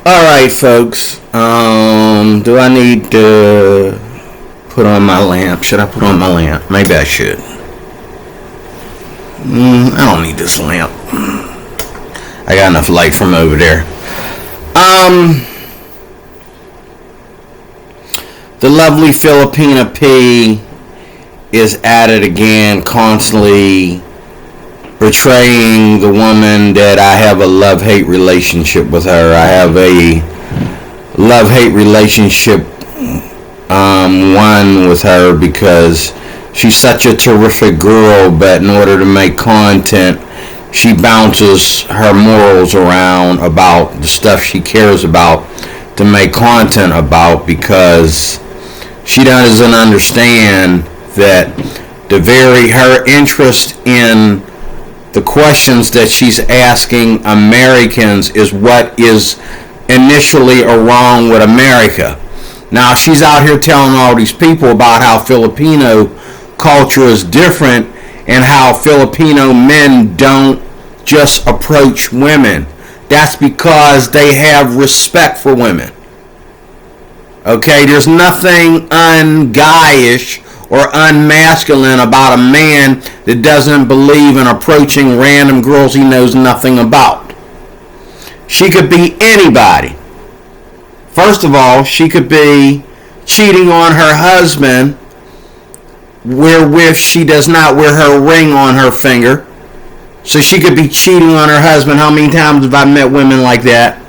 Alright, folks. Do I need to put on my lamp? Should I put on my lamp? Maybe I should. I don't need this lamp. I got enough light from over there. The lovely Filipina P is at it again, constantly portraying the woman that I have a love-hate relationship with her. I have a love-hate relationship one with her because she's such a terrific girl, but in order to make content, she bounces her morals around about the stuff she cares about to make content about, because she doesn't understand that her interest in the questions that she's asking Americans is what is initially wrong with America. Now, she's out here telling all these people about how Filipino culture is different and how Filipino men don't just approach women. That's because they have respect for women. Okay, there's nothing unguyish or unmasculine about a man that doesn't believe in approaching random girls he knows nothing about. She could be anybody. First of all, she could be cheating on her husband, wherewith she does not wear her ring on her finger. So she could be cheating on her husband. How many times have I met women like that?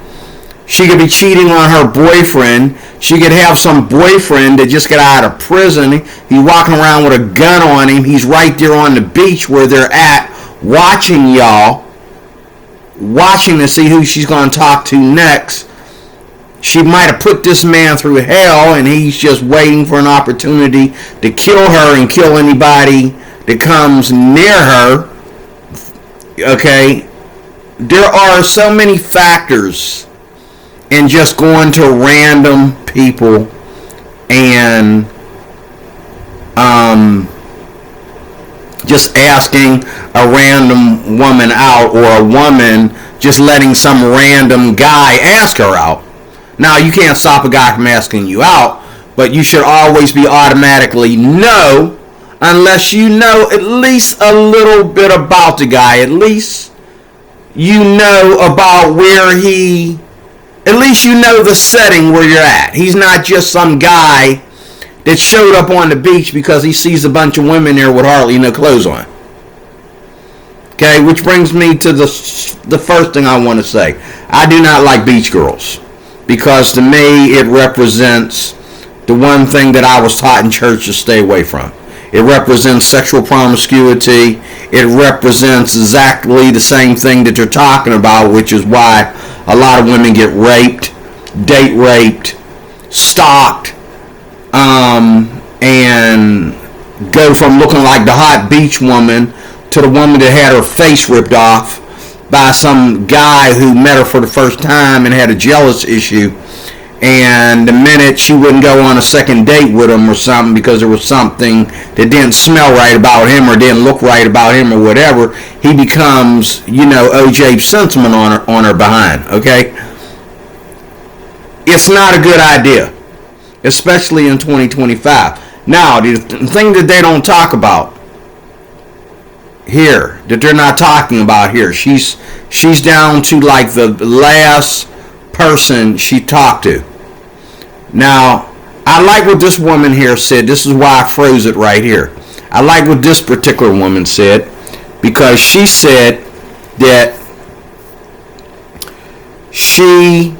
She could be cheating on her boyfriend. She could have some boyfriend that just got out of prison. He's walking around with a gun on him. He's right there on the beach where they're at, watching y'all, watching to see who she's going to talk to next. She might have put this man through hell, and he's just waiting for an opportunity to kill her and kill anybody that comes near her. Okay? There are so many factors in just going to random people and just asking a random woman out, or a woman just letting some random guy ask her out. Now, you can't stop a guy from asking you out, but you should always be automatically no, unless you know at least a little bit about the guy. At least you know about at least you know the setting where you're at. He's not just some guy that showed up on the beach because he sees a bunch of women there with hardly no clothes on. Okay, which brings me to the first thing I want to say. I do not like beach girls, because to me it represents the one thing that I was taught in church to stay away from. It represents sexual promiscuity. It represents exactly the same thing that they're talking about, which is why a lot of women get raped, date raped, stalked, and go from looking like the hot beach woman to the woman that had her face ripped off by some guy who met her for the first time and had a jealous issue. And the minute she wouldn't go on a second date with him or something because there was something that didn't smell right about him or didn't look right about him or whatever, he becomes, O.J. Simpson on her behind, okay? It's not a good idea, especially in 2025. Now, the thing that they don't talk about here, that they're not talking about here, she's down to like the last person she talked to. Now, I like what this woman here said. This is why I froze it right here. I like what this particular woman said, because she said that she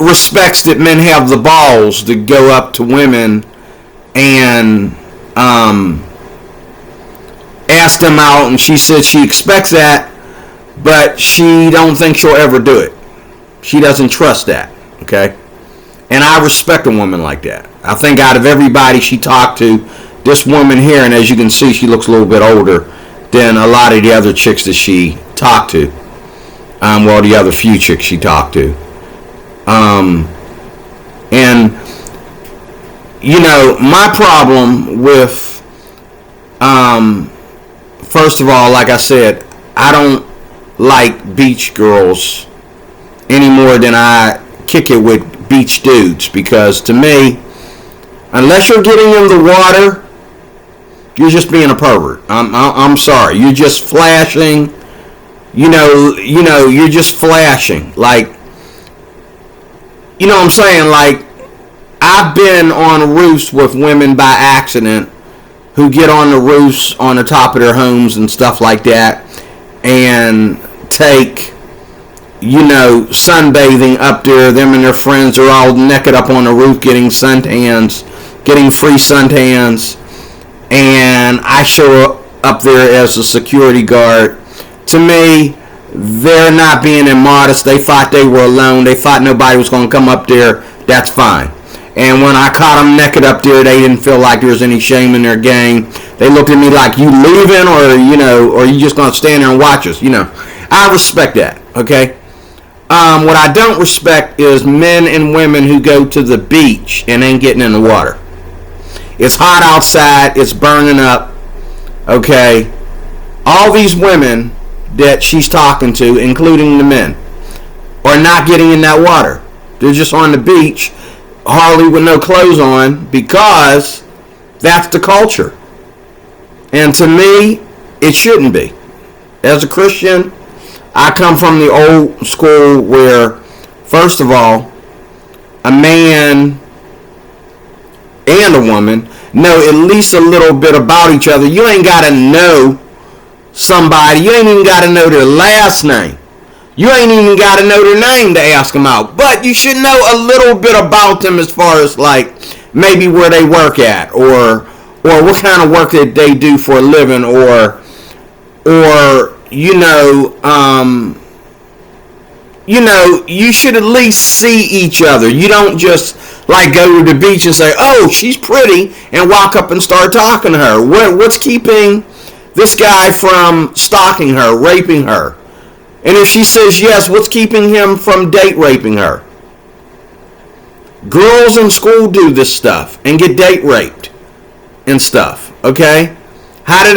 respects that men have the balls to go up to women and ask them out, and she said she expects that, but she don't think she'll ever do it. She doesn't trust that, okay? And I respect a woman like that. I think out of everybody she talked to, this woman here, and as you can see, she looks a little bit older than a lot of the other chicks that she talked to. Well, the other few chicks she talked to. And, my problem with first of all, like I said, I don't like beach girls any more than I kick it with beach dudes, because to me, unless you're getting in the water, you're just being a pervert. I'm sorry. You're just flashing. You're just flashing. Like, you know what I'm saying? Like, I've been on roofs with women by accident who get on the roofs on the top of their homes and stuff like that and take, sunbathing up there. Them and their friends are all naked up on the roof getting suntans, getting free suntans. And I show up there as a security guard. To me, they're not being immodest. They thought they were alone. They thought nobody was going to come up there. That's fine. And when I caught them naked up there, they didn't feel like there was any shame in their game. They looked at me like, you leaving, or you just going to stand there and watch us? I respect that, okay? What I don't respect is men and women who go to the beach and ain't getting in the water. It's hot outside. It's burning up, okay? All these women that she's talking to, including the men, are not getting in that water. They're just on the beach, hardly with no clothes on, because that's the culture. And to me, it shouldn't be. As a Christian, I come from the old school where, first of all, a man and a woman know at least a little bit about each other. You ain't got to know somebody. You ain't even got to know their last name. You ain't even got to know their name to ask them out. But you should know a little bit about them, as far as like maybe where they work at, or what kind of work that they do for a living, or you should at least see each other. You don't just like go to the beach and say, "Oh, she's pretty," and walk up and start talking to her. What's keeping this guy from stalking her, raping her? And if she says yes, what's keeping him from date raping her? Girls in school do this stuff and get date raped and stuff, okay? How did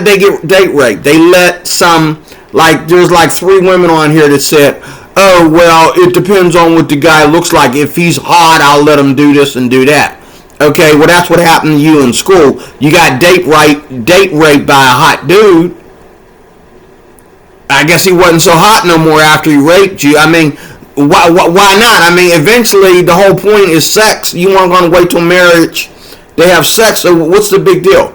they get date raped? They let some, like, there's like 3 women on here that said, "Oh, well, it depends on what the guy looks like. If he's hot, I'll let him do this and do that." Okay, well, that's what happened to you in school. You got date raped by a hot dude. I guess he wasn't so hot no more after he raped you. I mean, why not? I mean, eventually the whole point is sex. You weren't going to wait till marriage to have sex, so what's the big deal?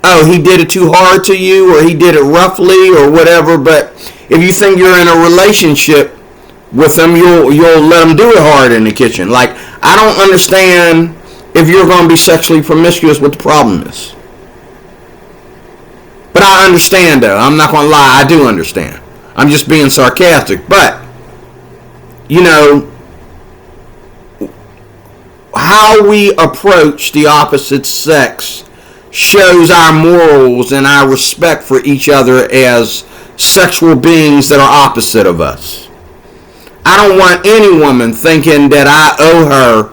Oh, he did it too hard to you, or he did it roughly, or whatever. But if you think you're in a relationship with him, you'll let him do it hard in the kitchen. Like, I don't understand if you're going to be sexually promiscuous, what the problem is. But I understand, though. I'm not going to lie. I do understand. I'm just being sarcastic. But, how we approach the opposite sex shows our morals and our respect for each other as sexual beings that are opposite of us. I don't want any woman thinking that I owe her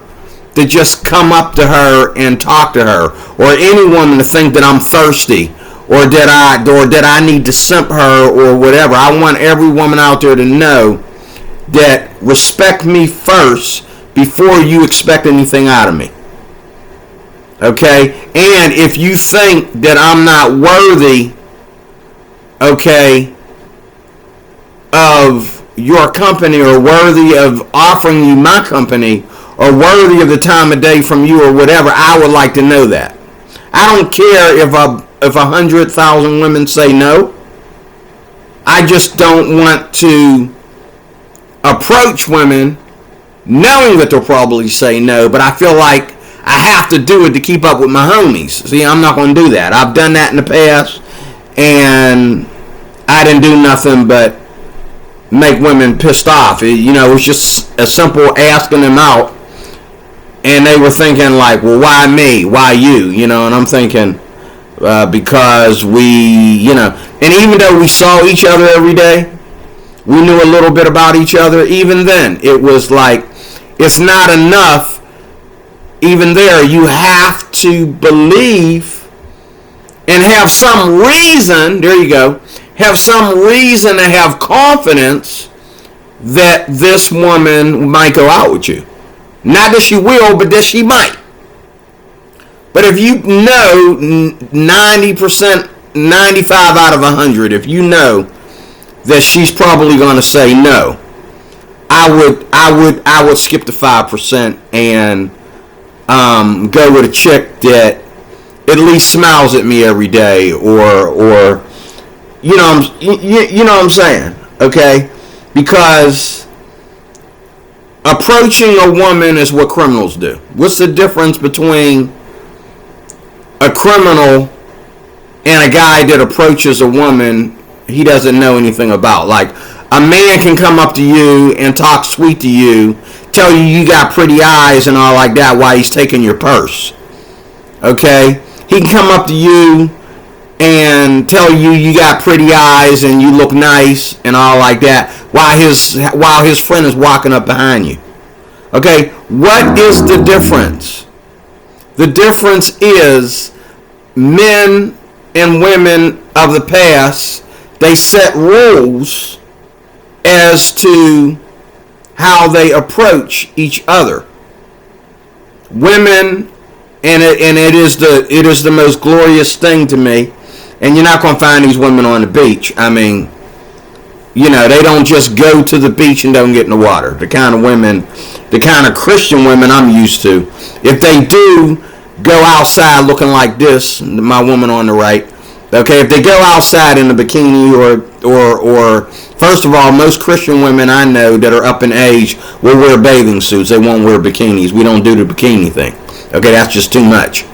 to just come up to her and talk to her, or any woman to think that I'm thirsty, or that I need to simp her, or whatever. I want every woman out there to know that respect me first before you expect anything out of me. Okay? And if you think that I'm not worthy, okay, of your company, or worthy of offering you my company, or worthy of the time of day from you, or whatever, I would like to know that. I don't care if 100,000 women say no. I just don't want to approach women knowing that they'll probably say no, but I feel like I have to do it to keep up with my homies. See, I'm not going to do that. I've done that in the past, and I didn't do nothing but make women pissed off. It was just a simple asking them out, and they were thinking like, well, why me? Why you? And I'm thinking, because we, and even though we saw each other every day, we knew a little bit about each other. Even then, it was like, it's not enough. Even there, you have to believe and have some reason, there you go, have some reason to have confidence that this woman might go out with you. Not that she will, but that she might. But if you know 90%, 95 out of 100, if you know that she's probably going to say no, I would skip the 5% and go with a chick that at least smiles at me every day, or you know what I'm saying, okay? Because approaching a woman is what criminals do. What's the difference between a criminal and a guy that approaches a woman he doesn't know anything about? Like, a man can come up to you and talk sweet to you, tell you you got pretty eyes and all like that while he's taking your purse. Okay? He can come up to you and tell you you got pretty eyes and you look nice and all like that while his friend is walking up behind you. Okay? What is the difference? The difference is men and women of the past, they set rules as to how they approach each other. Women, and it is the most glorious thing to me. And you're not going to find these women on the beach. I mean, you know, they don't just go to the beach and don't get in the water. The kind of women, the kind of Christian women I'm used to, if they do go outside looking like this, my woman on the right, okay, if they go outside in a bikini or first of all, most Christian women I know that are up in age will wear bathing suits. They won't wear bikinis. We don't do the bikini thing. Okay, that's just too much.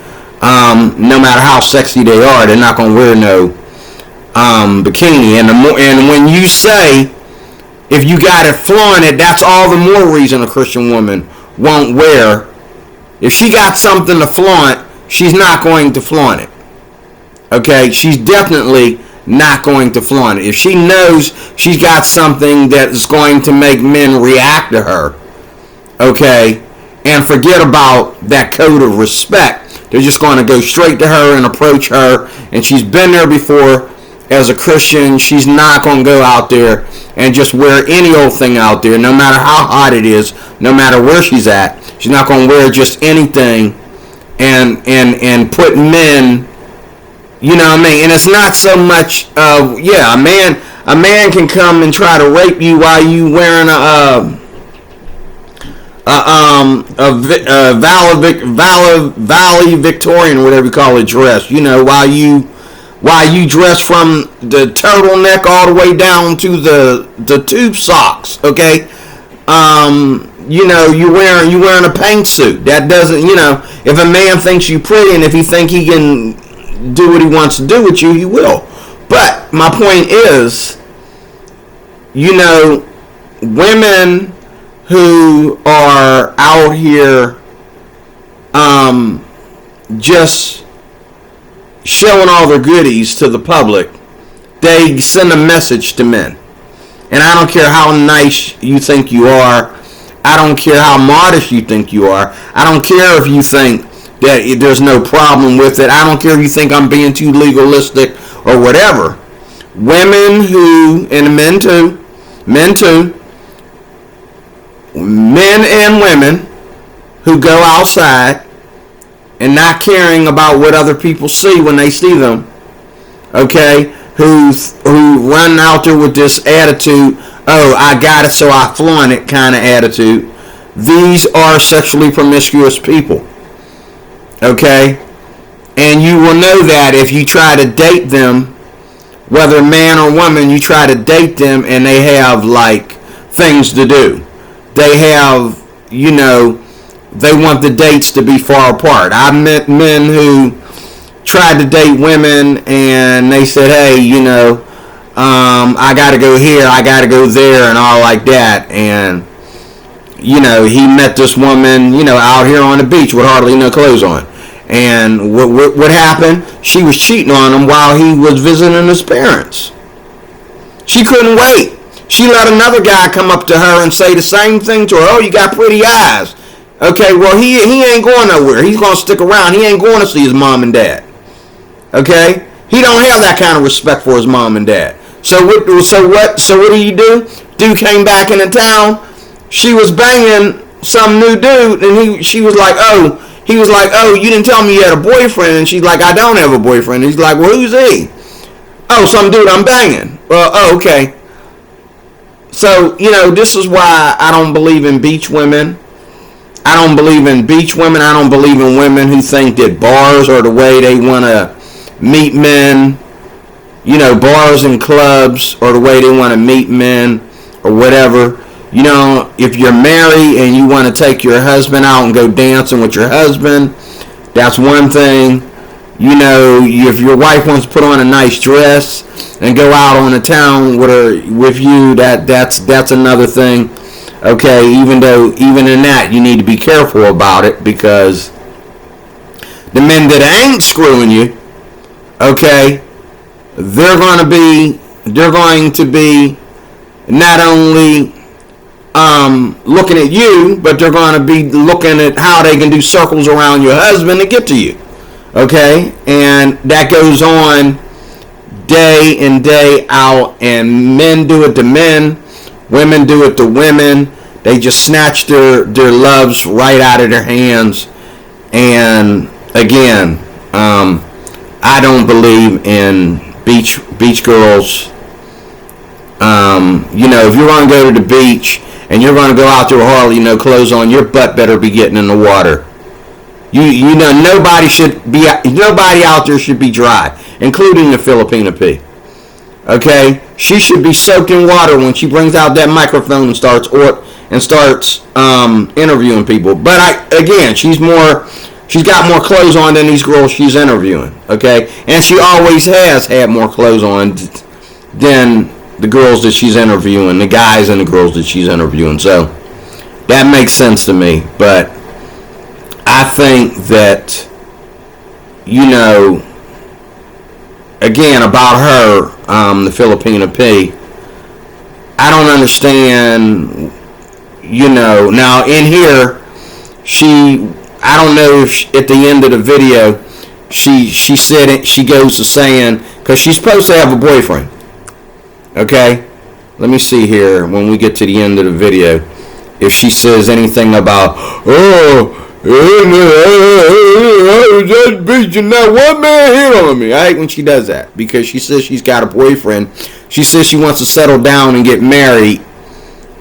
No matter how sexy they are, they're not going to wear no bikini. And when you say, if you got it flaunted, that's all the more reason a Christian woman won't wear. If she got something to flaunt, she's not going to flaunt it. Okay, she's definitely not going to flaunt it. If she knows she's got something that is going to make men react to her, okay, and forget about that code of respect, they're just going to go straight to her and approach her, and she's been there before as a Christian. She's not going to go out there and just wear any old thing out there, no matter how hot it is, no matter where she's at. She's not going to wear just anything and put men, you know what I mean? And it's not so much of, yeah, a man can come and try to rape you while you wearing a valedictorian, whatever you call it, dress. You know, while you dress from the turtleneck all the way down to the tube socks. Okay, you know, you wearing a paint suit. That doesn't, you know, if a man thinks you pretty and if he think he can do what he wants to do with you, he will. But my point is, you know, women who are out here just showing all their goodies to the public, they send a message to men. And I don't care how nice you think you are. I don't care how modest you think you are. I don't care if you think that there's no problem with it. I don't care if you think I'm being too legalistic or whatever. Women who, and men too, men and women who go outside and not caring about what other people see when they see them, okay, who run out there with this attitude, oh, I got it so I flaunt it kind of attitude. These are sexually promiscuous people, okay? And you will know that if you try to date them, whether man or woman, you try to date them and they have, like, things to do. They have, you know, they want the dates to be far apart. I've met men who tried to date women and they said, hey, you know, I got to go here, I got to go there and all like that. And, you know, he met this woman, you know, out here on the beach with hardly no clothes on. And what happened? She was cheating on him while he was visiting his parents. She couldn't wait. She let another guy come up to her and say the same thing to her. Oh, you got pretty eyes. Okay, well, he ain't going nowhere. He's going to stick around. He ain't going to see his mom and dad. Okay, he don't have that kind of respect for his mom and dad. So what? So what do you do? Dude came back into town. She was banging some new dude, and she was like, oh. He was like, oh, you didn't tell me you had a boyfriend. And she's like, I don't have a boyfriend. He's like, well, who's he? Oh, some dude I'm banging. Well, oh, okay. So, this is why I don't believe in beach women. I don't believe in beach women. I don't believe in women who think that bars are the way they want to meet men. Bars and clubs are the way they want to meet men or whatever. If you're married and you want to take your husband out and go dancing with your husband, that's one thing. If your wife wants to put on a nice dress and go out on the town with you, that's another thing. Okay, even in that, you need to be careful about it, because the men that ain't screwing you, okay, they're going to be not only looking at you, but they're going to be looking at how they can do circles around your husband to get to you. Okay, and that goes on day in, day out, and men do it to men, women do it to women. They just snatch their loves right out of their hands. And again, I don't believe in beach girls. If you're going to go to the beach and you're going to go out there with hardly no clothes on, your butt better be getting in the water. Nobody out there should be dry, including the Filipina P. Okay, she should be soaked in water when she brings out that microphone and starts interviewing people. But she's got more clothes on than these girls she's interviewing. Okay, and she always has had more clothes on than the girls that she's interviewing, the guys and the girls that she's interviewing. So that makes sense to me. But I think that, again, about her, the Filipina P, I don't understand, now in here, I don't know if at the end of the video, she said it, she goes to saying, because she's supposed to have a boyfriend. Okay, let me see here when we get to the end of the video if she says anything about, I was just beaching that one man hit on me. I hate when she does that, because she says she's got a boyfriend. She says she wants to settle down and get married,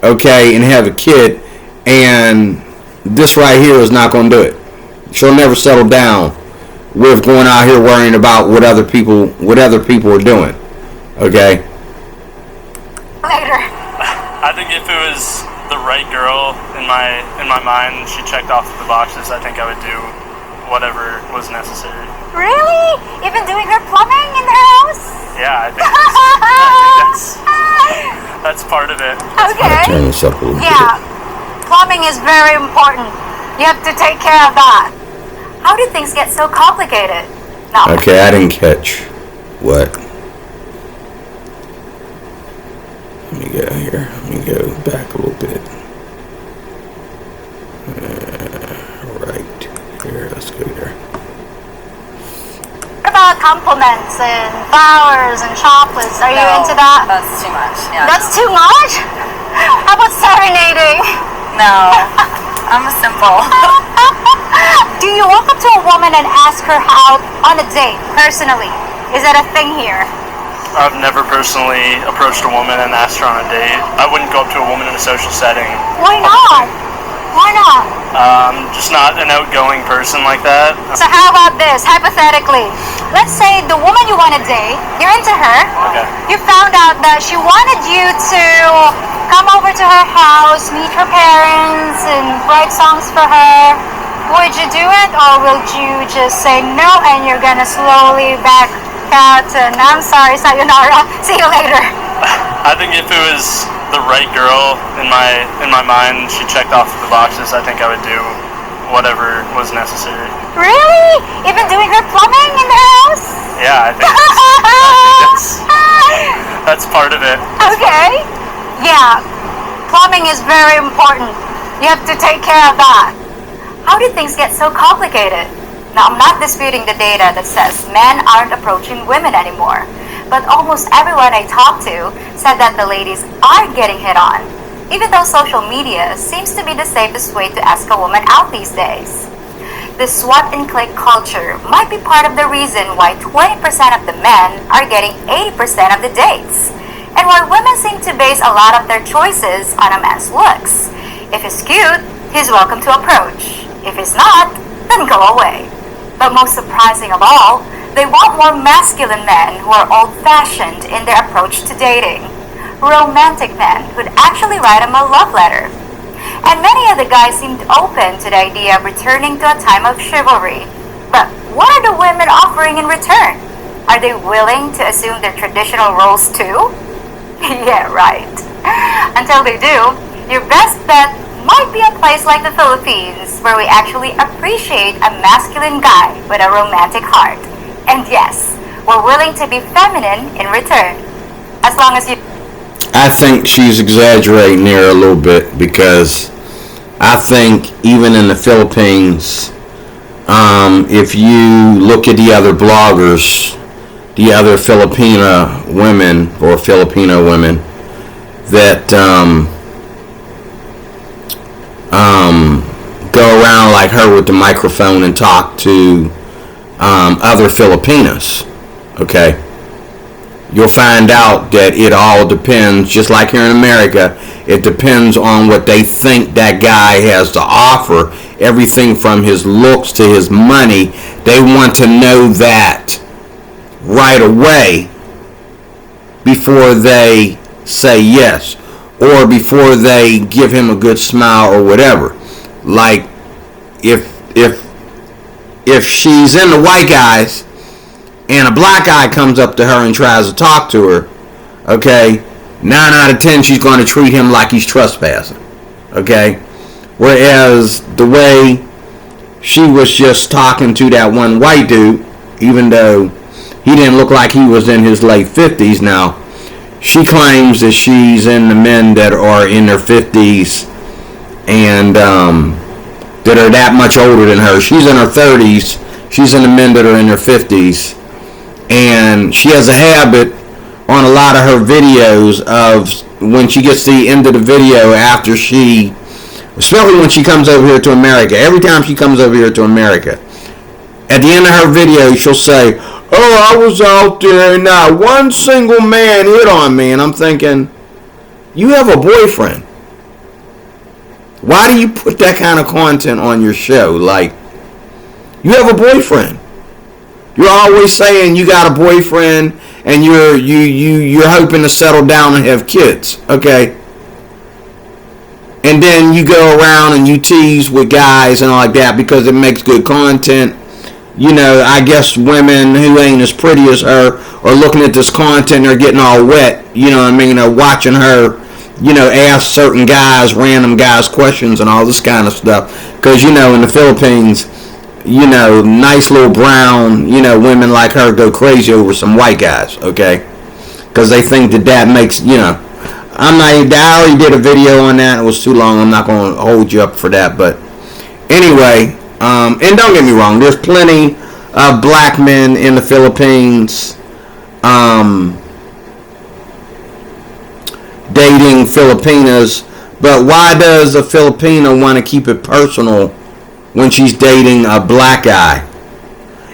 okay, and have a kid, and this right here is not going to do it. She'll never settle down with going out here worrying about what other people are doing. Okay. Later. I think if it was the right girl in my mind, she checked off the boxes, I think I would do whatever was necessary. Really? Even doing her plumbing in the house? Yeah, I think that's part of it. Okay. Turn this up a little bit. Plumbing is very important. You have to take care of that. How do things get so complicated? No. Okay, I didn't catch what. Let me go here. Let me go back a little bit. Right here. Let's go here. What about compliments and flowers and chocolates? Are you into that? That's too much. Yeah. That's too much? How about serenading? No. I'm simple. Do you walk up to a woman and ask her out on a date, personally? Is that a thing here? I've never personally approached a woman and asked her on a date. I wouldn't go up to a woman in a social setting. Why not? Why not? Just not an outgoing person like that. So how about this, hypothetically? Let's say the woman you want to date, you're into her. Okay. You found out that she wanted you to come over to her house, meet her parents, and write songs for her. Would you do it, or would you just say no and you're gonna slowly back out and I'm sorry, sayonara, see you later? I think if it was the right girl in my mind, she checked off the boxes, I think I would do whatever was necessary. Really? Even doing her plumbing in the house? Yeah, I think that's part of it. Okay. Yeah. Plumbing is very important. You have to take care of that. How do things get so complicated? Now, I'm not disputing the data that says men aren't approaching women anymore, but almost everyone I talked to said that the ladies are getting hit on, even though social media seems to be the safest way to ask a woman out these days. The swipe and click culture might be part of the reason why 20% of the men are getting 80% of the dates, and why women seem to base a lot of their choices on a man's looks. If he's cute, he's welcome to approach. If he's not, then go away. But most surprising of all, they want more masculine men who are old-fashioned in their approach to dating. Romantic men who'd actually write him a love letter. And many of the guys seemed open to the idea of returning to a time of chivalry. But what are the women offering in return? Are they willing to assume their traditional roles too? Yeah, right. Until they do, your best bet might be a place like the Philippines, where we actually appreciate a masculine guy with a romantic heart. And yes, we're willing to be feminine in return. As long as you... I think she's exaggerating there a little bit, because I think even in the Philippines, if you look at the other bloggers, the other Filipina women or Filipino women that go around like her with the microphone and talk to other Filipinas, okay, you'll find out that it all depends, just like here in America, it depends on what they think that guy has to offer. Everything from his looks to his money, they want to know that right away before they say yes, or before they give him a good smile or whatever. Like if she's into white guys and a black guy comes up to her and tries to talk to her, okay, 9 out of 10 she's going to treat him like he's trespassing, okay? Whereas the way she was just talking to that one white dude, even though he didn't look like he was in his late 50s now, she claims that she's in the men that are in their 50s and that are that much older than her. She's in her 30s. She's in the men that are in their 50s. And she has a habit on a lot of her videos of when she gets to the end of the video after she, especially when she comes over here to America, every time she comes over here to America, at the end of her video she'll say, "Oh, I was out there and not one single man hit on me." And I'm thinking, you have a boyfriend. Why do you put that kind of content on your show? Like, you have a boyfriend. You're always saying you got a boyfriend and you're hoping to settle down and have kids, okay? And then you go around and you tease with guys and all like that because it makes good content. You know, I guess women who ain't as pretty as her are looking at this content and they're getting all wet, you know what I mean? They're watching her, you know, ask certain guys, random guys questions and all this kind of stuff. Because, you know, in the Philippines, you know, nice little brown, you know, women like her go crazy over some white guys, okay? Because they think that makes, you know, I already did a video on that. It was too long. I'm not going to hold you up for that. But anyway, and don't get me wrong, there's plenty of black men in the Philippines dating Filipinas, but why does a Filipina want to keep it personal when she's dating a black guy?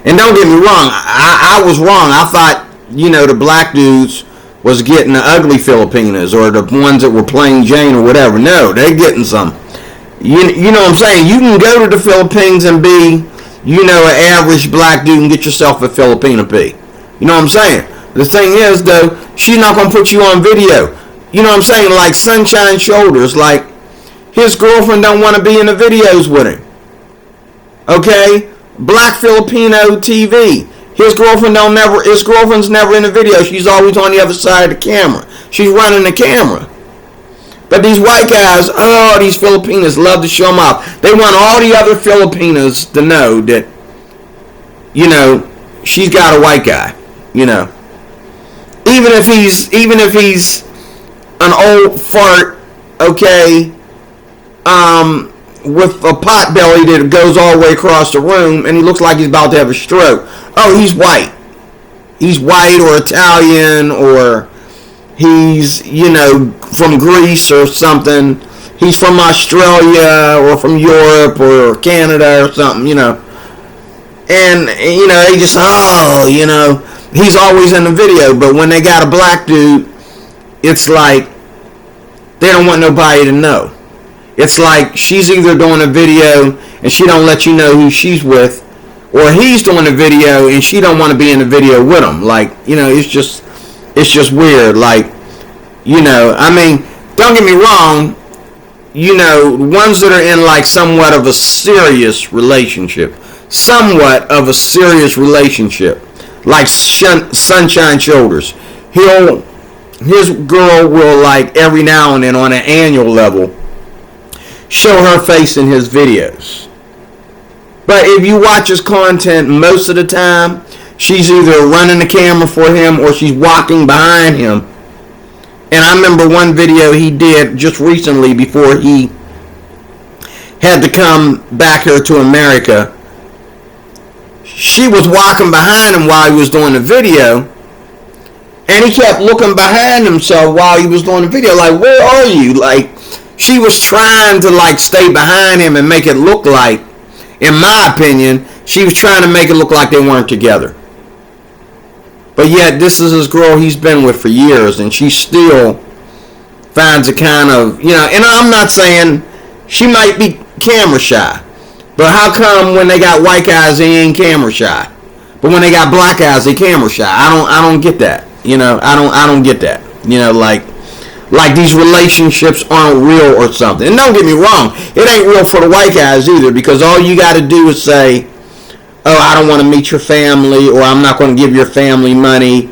And don't get me wrong, I was wrong. I thought, you know, the black dudes was getting the ugly Filipinas or the ones that were plain Jane or whatever. No, they're getting some. You know what I'm saying? You can go to the Philippines and be, you know, an average black dude and get yourself a Filipina P. You know what I'm saying? The thing is, though, she's not going to put you on video. You know what I'm saying? Like Sunshine Shoulders. Like, his girlfriend don't want to be in the videos with him. Okay? Black Filipino TV. His girlfriend's never in the video. She's always on the other side of the camera. She's running the camera. But these white guys, oh, these Filipinas love to show them off. They want all the other Filipinas to know that, you know, she's got a white guy, you know. Even if he's an old fart, okay, with a pot belly that goes all the way across the room, and he looks like he's about to have a stroke. Oh, he's white. He's white or Italian, or he's, from Greece or something. He's from Australia or from Europe or Canada or something, And, they just, he's always in the video. But when they got a black dude, it's like they don't want nobody to know. It's like she's either doing a video and she don't let you know who she's with, or he's doing a video and she don't want to be in the video with him. Like, it's just weird. Like, don't get me wrong, ones that are in like somewhat of a serious relationship, like Sunshine Shoulders, his girl will, like, every now and then on an annual level show her face in his videos. But if you watch his content, most of the time she's either running the camera for him or she's walking behind him. And I remember one video he did just recently before he had to come back here to America. She was walking behind him while he was doing the video, and he kept looking behind himself while he was doing the video, like, where are you? Like, she was trying to, like, stay behind him and make it look like, in my opinion, she was trying to make it look like they weren't together. But yet, this is his girl he's been with for years, and she still finds a kind of, and I'm not saying she might be camera shy, but how come when they got white guys, they ain't camera shy? But when they got black guys, they camera shy. I don't get that. I don't get that. Like these relationships aren't real or something. And don't get me wrong, it ain't real for the white guys either, because all you got to do is say, oh, I don't want to meet your family, or I'm not going to give your family money,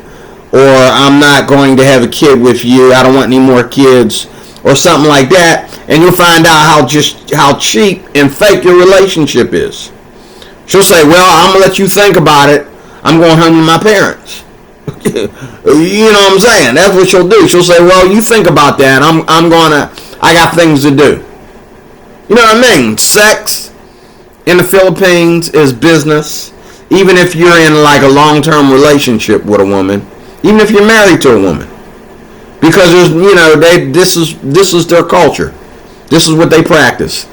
or I'm not going to have a kid with you, I don't want any more kids, or something like that, and you'll find out how cheap and fake your relationship is. She'll say, well, I'm going to let you think about it, I'm going home to my parents. You know what I'm saying? That's what she'll do. She'll say, well, you think about that, I got things to do. You know what I mean? Sex in the Philippines is business, even if you're in like a long-term relationship with a woman, even if you're married to a woman, because there's, this is their culture, this is what they practice.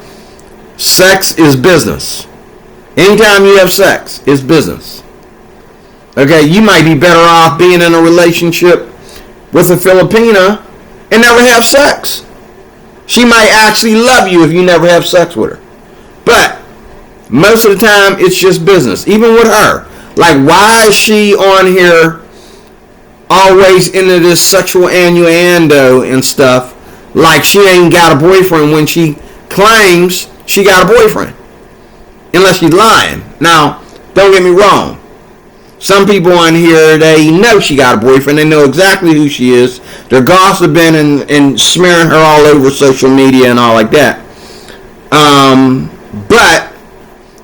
Sex is business. Anytime you have sex, it's business. Okay, you might be better off being in a relationship with a Filipina and never have sex. She might actually love you if you never have sex with her, but most of the time, it's just business. Even with her. Like, why is she on here always into this sexual innuendo and stuff, like she ain't got a boyfriend when she claims she got a boyfriend? Unless she's lying. Now, don't get me wrong. Some people on here, they know she got a boyfriend. They know exactly who she is. They're gossiping and smearing her all over social media and all like that. But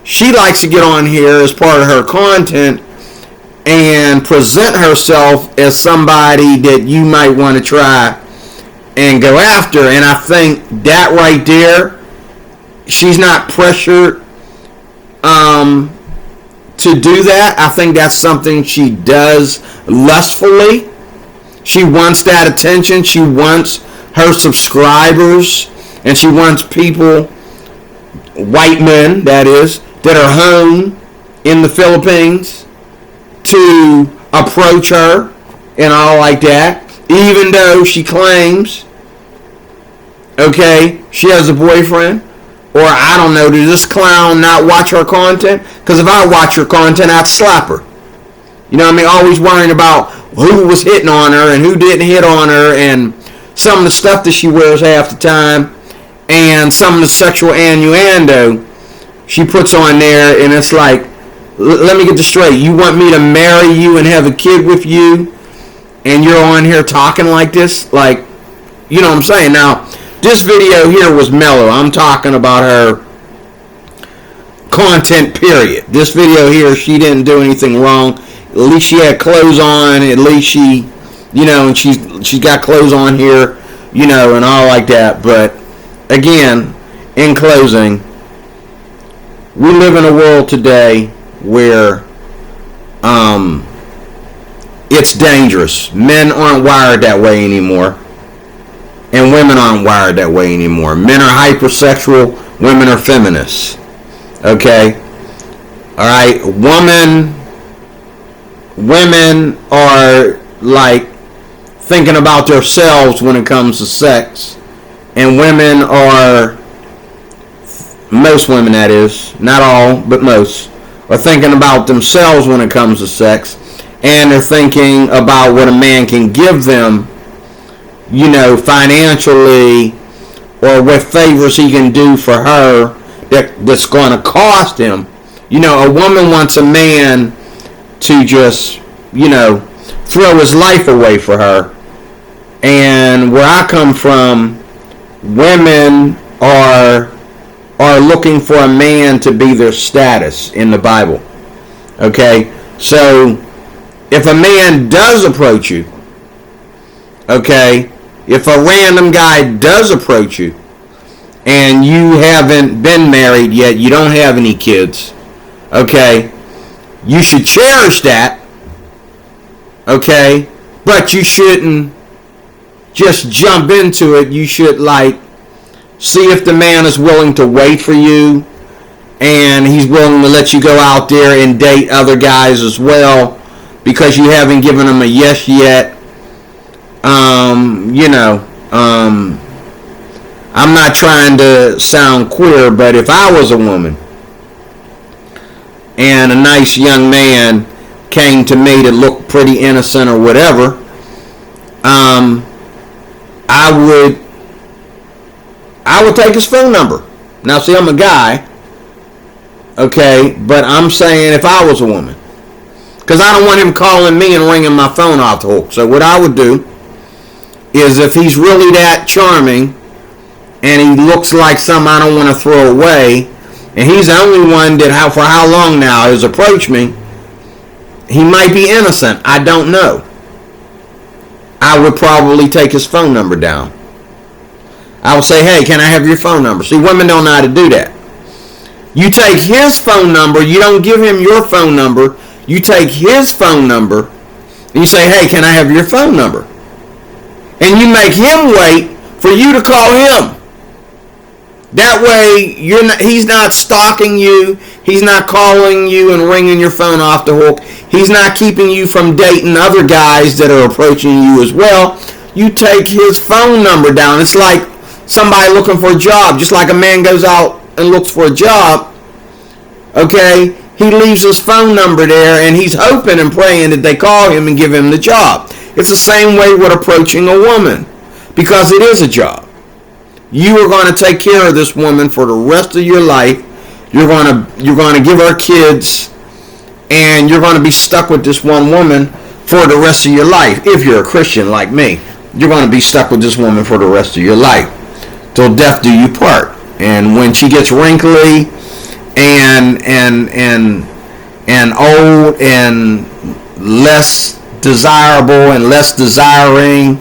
she likes to get on here as part of her content and present herself as somebody that you might want to try and go after. And I think that right there, she's not pressured to do that. I think that's something she does lustfully. She wants that attention. She wants her subscribers, and she wants people, white men that is, that are home in the Philippines, to approach her and all like that, even though she claims, okay, she has a boyfriend. Or, I don't know, does this clown not watch her content? Because if I watch her content, I'd slap her. You know what I mean? Always worrying about who was hitting on her and who didn't hit on her, and some of the stuff that she wears half the time, and some of the sexual innuendo she puts on there. And it's like, let me get this straight. You want me to marry you and have a kid with you, and you're on here talking like this? Like, you know what I'm saying? Now, this video here was mellow. I'm talking about her content, period. This video here, she didn't do anything wrong. At least she had clothes on. At least she, and she got clothes on here, and all like that. But again, in closing, we live in a world today where it's dangerous. Men aren't wired that way anymore, and women aren't wired that way anymore. Men are hypersexual, women are feminists. Okay? Alright? Women are like thinking about themselves when it comes to sex, and women are, most women that is, not all, but most, are thinking about themselves when it comes to sex, and they're thinking about what a man can give them, you know, financially, or what favors he can do for her that's going to cost him. You know, a woman wants a man to just, you know, throw his life away for her. And where I come from, women are looking for a man to be their status in the Bible. Okay? So, if a man does approach you, okay, if a random guy does approach you, and you haven't been married yet, you don't have any kids, okay, you should cherish that, okay, but you shouldn't just jump into it. You should, like, see if the man is willing to wait for you, and he's willing to let you go out there and date other guys as well, because you haven't given him a yes yet. You know, I'm not trying to sound queer, but if I was a woman and a nice young man came to me that looked pretty innocent or whatever, I would take his phone number. Now, see, I'm a guy, okay, but I'm saying if I was a woman, because I don't want him calling me and ringing my phone off the hook. So what I would do is, if he's really that charming and he looks like something I don't want to throw away, and he's the only one that for how long now has approached me, he might be innocent, I don't know, I would probably take his phone number down. I would say, hey, can I have your phone number? See, women don't know how to do that. You take his phone number, you don't give him your phone number, you take his phone number, and you say, hey, can I have your phone number? And you make him wait for you to call him. That way, he's not stalking you. He's not calling you and ringing your phone off the hook. He's not keeping you from dating other guys that are approaching you as well. You take his phone number down. It's like somebody looking for a job. Just like a man goes out and looks for a job, okay, he leaves his phone number there, and he's hoping and praying that they call him and give him the job. It's the same way with approaching a woman, because it is a job. You are going to take care of this woman for the rest of your life. You're going to give her kids, and you're going to be stuck with this one woman for the rest of your life. If you're a Christian like me, you're going to be stuck with this woman for the rest of your life, till death do you part. And when she gets wrinkly and old and less desirable and less desiring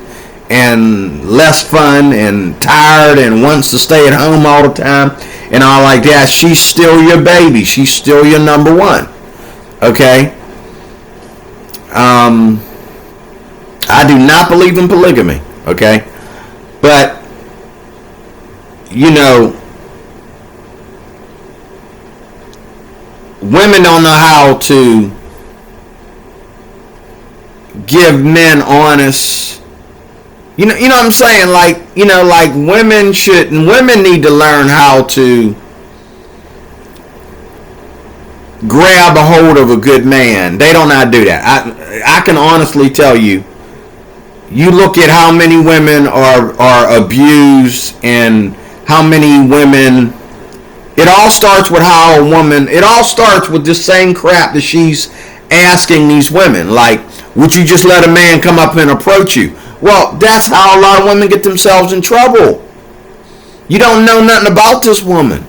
and less fun and tired and wants to stay at home all the time and all like that, she's still your baby. She's still your number one. Okay? I do not believe in polygamy. Okay? But, you know, women don't know how to give men honest, you know what I'm saying, like, you know, like women need to learn how to grab a hold of a good man. They don't know how to do that. I can honestly tell you, you look at how many women are abused, and how many women, it all starts with this same crap that she's asking these women, like, would you just let a man come up and approach you? Well, that's how a lot of women get themselves in trouble. You don't know nothing about this woman.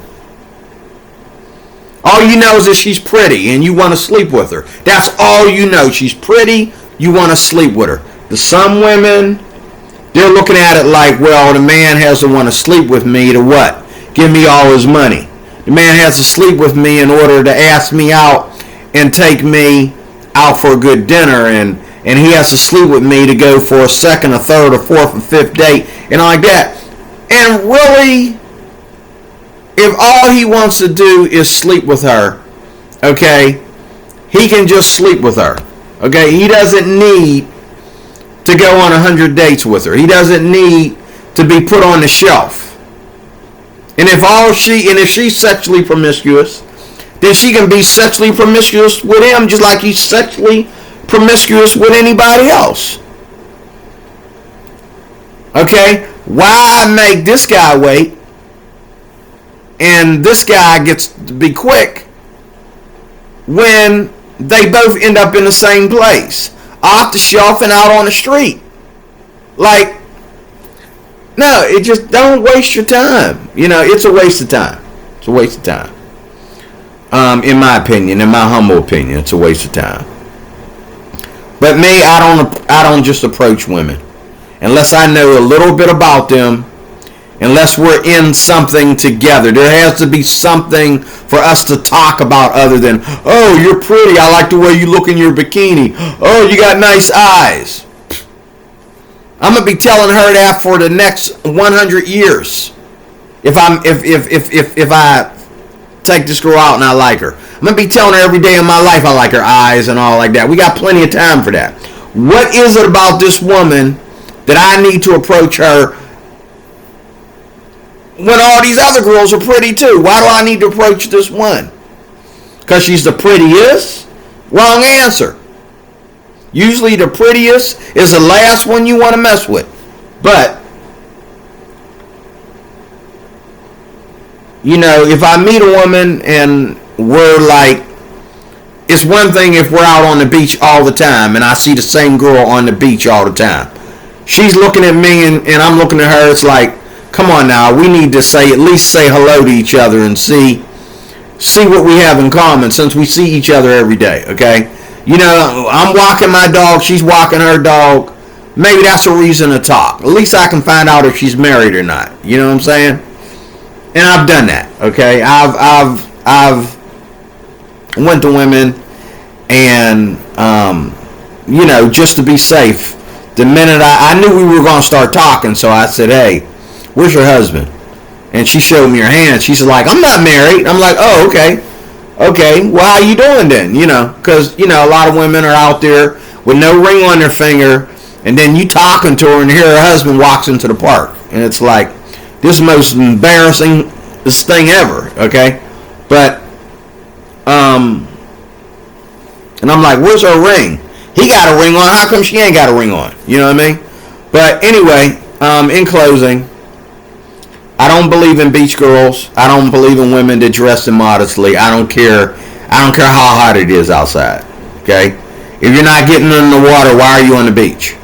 All you know is that she's pretty and you want to sleep with her. That's all you know. She's pretty, you want to sleep with her. To some women, they're looking at it like, well, the man has to want to sleep with me to what? give me all his money. The man has to sleep with me in order to ask me out and take me out for a good dinner, and he has to sleep with me to go for a second, a third, a fourth, a fifth date, and like that. And really, if all he wants to do is sleep with her, okay, he can just sleep with her. Okay, he doesn't need to go on 100 dates with her. He doesn't need to be put on the shelf. And if she's sexually promiscuous, then she can be sexually promiscuous with him just like he's sexually promiscuous with anybody else. Okay? Why make this guy wait and this guy gets to be quick when they both end up in the same place, off the shelf and out on the street? Like, no, it just, don't waste your time. You know, it's a waste of time. It's a waste of time. In my opinion, in my humble opinion, it's a waste of time. But me, I don't just approach women unless I know a little bit about them, unless we're in something together. There has to be something for us to talk about other than, oh, you're pretty, I like the way you look in your bikini, oh, you got nice eyes. I'm gonna be telling her that for the next 100 years. If I take this girl out and I like her, I'm gonna be telling her every day of my life I like her eyes and all like that. We got plenty of time for that. What is it about this woman that I need to approach her when all these other girls are pretty too? Why do I need to approach this one? Because she's the prettiest? Wrong answer. Usually the prettiest is the last one you want to mess with. But, you know, if I meet a woman and we're like, it's one thing if we're out on the beach all the time and I see the same girl on the beach all the time. She's looking at me and I'm looking at her. It's like, come on now, we need to at least say hello to each other and see what we have in common since we see each other every day, okay? You know, I'm walking my dog, she's walking her dog. Maybe that's a reason to talk. At least I can find out if she's married or not. You know what I'm saying? And I've done that, okay? I've went to women and, you know, just to be safe, the minute I knew we were going to start talking, so I said, hey, where's your husband? And she showed me her hand. She's like, I'm not married. I'm like, oh, okay. Okay, well, how you doing then? You know, because, you know, a lot of women are out there with no ring on their finger, and then you talking to her, and here her husband walks into the park. And it's like, this is the most embarrassing thing ever, okay? But, and I'm like, where's her ring? He got a ring on. How come she ain't got a ring on? You know what I mean? But anyway, in closing, I don't believe in beach girls. I don't believe in women that dress immodestly. I don't care how hot it is outside. Okay? If you're not getting in the water, why are you on the beach?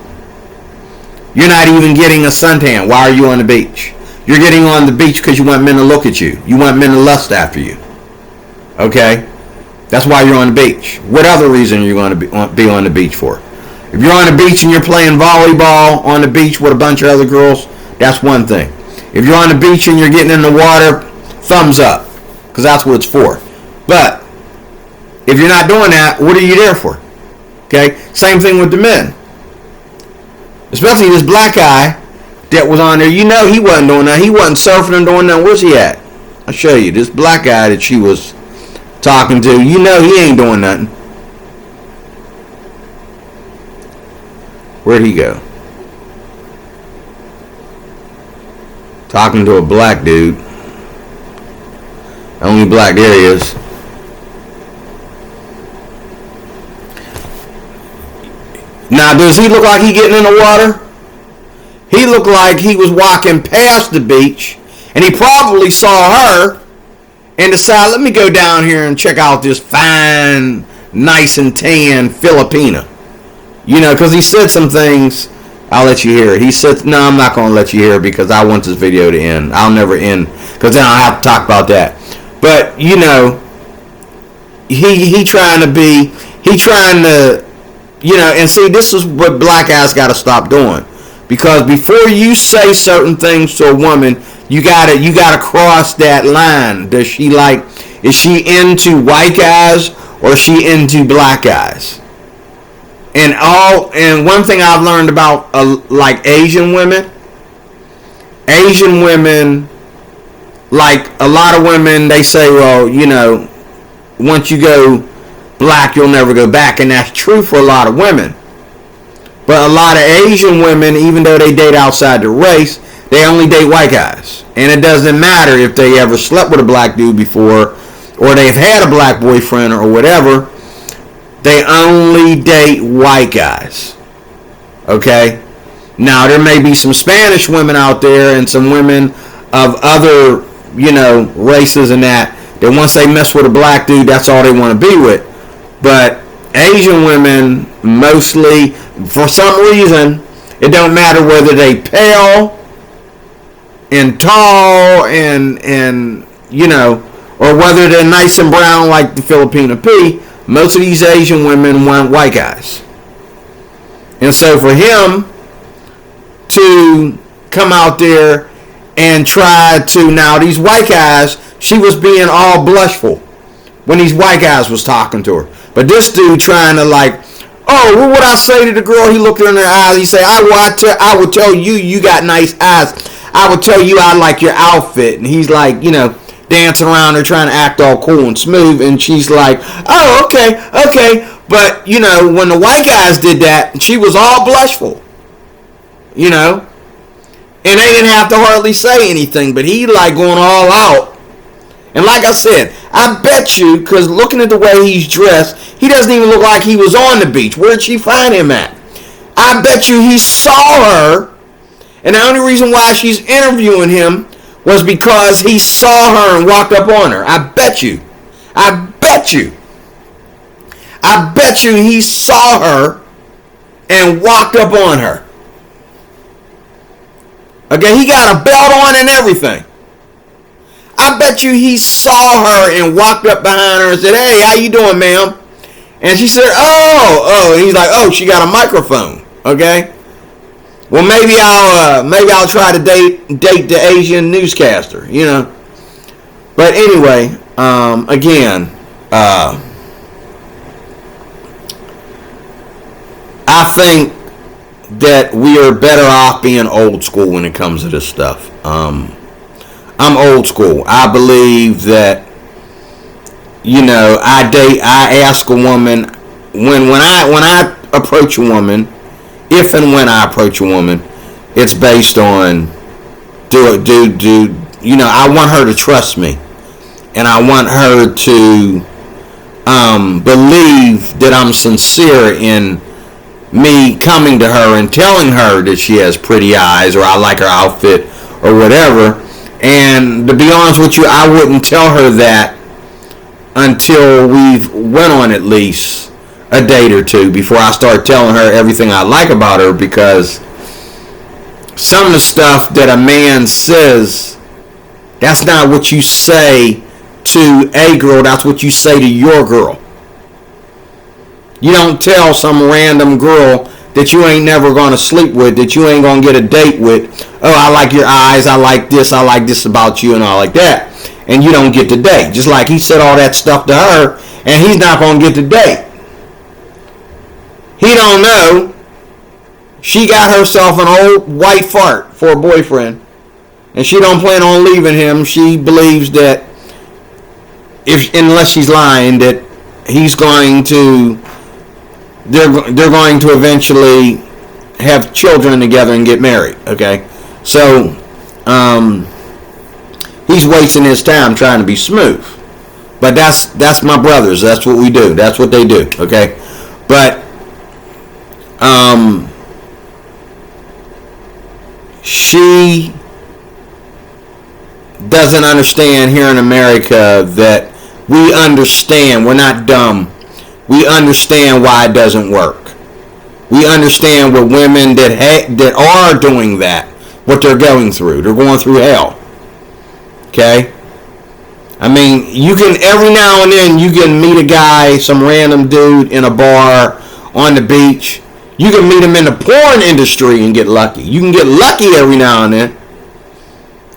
You're not even getting a suntan. Why are you on the beach? You're getting on the beach because you want men to look at you. You want men to lust after you. Okay? That's why you're on the beach. What other reason are you going to be on the beach for? If you're on the beach and you're playing volleyball on the beach with a bunch of other girls, that's one thing. If you're on the beach and you're getting in the water, thumbs up, because that's what it's for. But if you're not doing that, what are you there for? Okay? Same thing with the men. Especially this black guy that was on there. You know he wasn't doing that. He wasn't surfing and doing that. Where's he at? I'll show you. This black guy that she was talking to, you know he ain't doing nothing. Where'd he go? Talking to a black dude. Only black there he is. Now, does he look like he getting in the water? He looked like he was walking past the beach, and he probably saw her and decided, let me go down here and check out this fine, nice and tan Filipina. You know, because he said some things. I'll let you hear it. He said, no, I'm not going to let you hear it because I want this video to end. I'll never end because then I'll have to talk about that. But, you know, he trying to, you know, and see, this is what black guys got to stop doing. Because before you say certain things to a woman, you gotta cross that line. Is she into white guys or is she into black guys? And one thing I've learned about like Asian women, like a lot of women, they say, well, once you go black, you'll never go back, and that's true for a lot of women. But a lot of Asian women, even though they date outside the race, they only date white guys. And it doesn't matter if they ever slept with a black dude before or they've had a black boyfriend or whatever. They only date white guys. Okay? Now, there may be some Spanish women out there and some women of other, races and that once they mess with a black dude, that's all they want to be with. But Asian women, mostly, for some reason, it don't matter whether they pale and tall and or whether they're nice and brown like the Filipino P. Most of these Asian women want white guys. And so for him to come out there and try to, now these white guys, she was being all blushful when these white guys was talking to her. But this dude trying to oh, what would I say to the girl? He looked her in her eyes. He said, I would tell you got nice eyes. I would tell you I like your outfit. And he's like, dancing around her trying to act all cool and smooth. And she's like, oh, okay. But, when the white guys did that, she was all blushful. And they didn't have to hardly say anything. But he going all out. And like I said, I bet you, because looking at the way he's dressed, he doesn't even look like he was on the beach. Where'd she find him at? I bet you he saw her, and the only reason why she's interviewing him was because he saw her and walked up on her. I bet you he saw her and walked up on her. Okay, he got a belt on and everything. I bet you he saw her and walked up behind her and said, hey, how you doing, ma'am? And she said, oh. And he's like, oh, she got a microphone. Okay. Well, maybe I'll try to date the Asian newscaster, But anyway, again, I think that we are better off being old school when it comes to this stuff. I'm old school. I believe that, I ask a woman when I approach a woman, if and when I approach a woman, it's based on I want her to trust me, and I want her to believe that I'm sincere in me coming to her and telling her that she has pretty eyes or I like her outfit or whatever. And to be honest with you, I wouldn't tell her that until we've went on at least a date or two before I start telling her everything I like about her, because some of the stuff that a man says, that's not what you say to a girl, that's what you say to your girl. You don't tell some random girl that you ain't never going to sleep with, that you ain't going to get a date with, oh, I like your eyes, I like this about you, and all like that. And you don't get the date. Just like he said all that stuff to her, and he's not going to get the date. He don't know she got herself an old white fart for a boyfriend, and she don't plan on leaving him. She believes that, unless she's lying, that he's going to, they're going to eventually have children together and get married. Okay, so he's wasting his time trying to be smooth. But that's my brothers. That's what we do. That's what they do. Okay, but she doesn't understand here in America that we understand. We're not dumb. We understand why it doesn't work. We understand what women that are doing that, what they're going through. They're going through hell. Okay? I mean, you can, every now and then, you can meet a guy, some random dude in a bar, on the beach, You can meet them in the porn industry and get lucky. You can get lucky every now and then,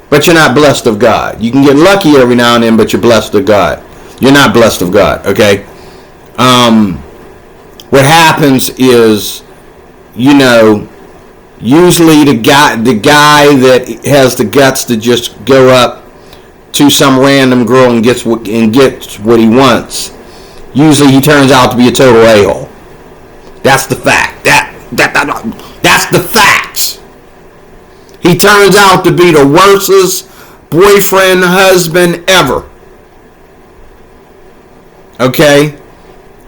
but you're not blessed of God. You can get lucky every now and then, but you're blessed of God. You're not blessed of God, okay? What happens is, usually the guy that has the guts to just go up to some random girl and gets what he wants, usually he turns out to be a total a-hole. That's the fact. That's the facts. He turns out to be the worstest boyfriend, husband ever. Okay?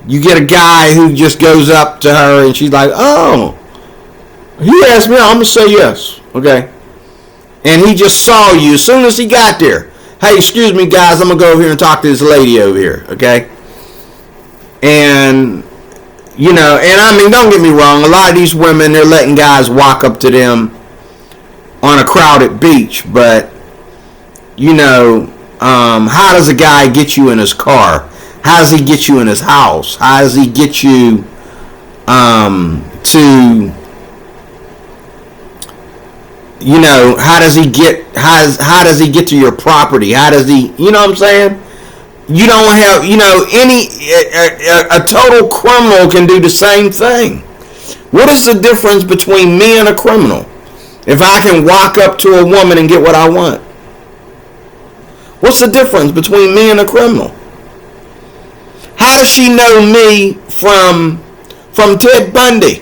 You get a guy who just goes up to her and she's like, oh, he asked me, I'm going to say yes. Okay? And he just saw you as soon as he got there. Hey, excuse me, guys, I'm going to go over here and talk to this lady over here. Okay? And, and I mean, don't get me wrong. A lot of these women, they're letting guys walk up to them on a crowded beach. But, how does a guy get you in his car? How does he get you in his house? How does he get you to, how does he get to your property? How does he, what I'm saying? You don't have, a total criminal can do the same thing. What is the difference between me and a criminal? If I can walk up to a woman and get what I want. What's the difference between me and a criminal? How does she know me from Ted Bundy?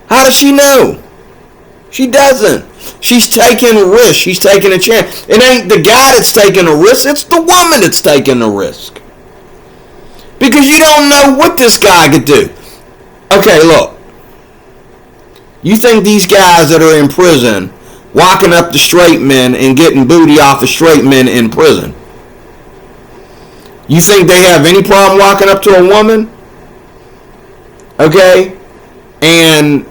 How does she know? She doesn't. She's taking a risk. She's taking a chance. It ain't the guy that's taking a risk. It's the woman that's taking the risk. Because you don't know what this guy could do. Okay, look. You think these guys that are in prison, walking up to straight men and getting booty off of straight men in prison, you think they have any problem walking up to a woman? Okay? And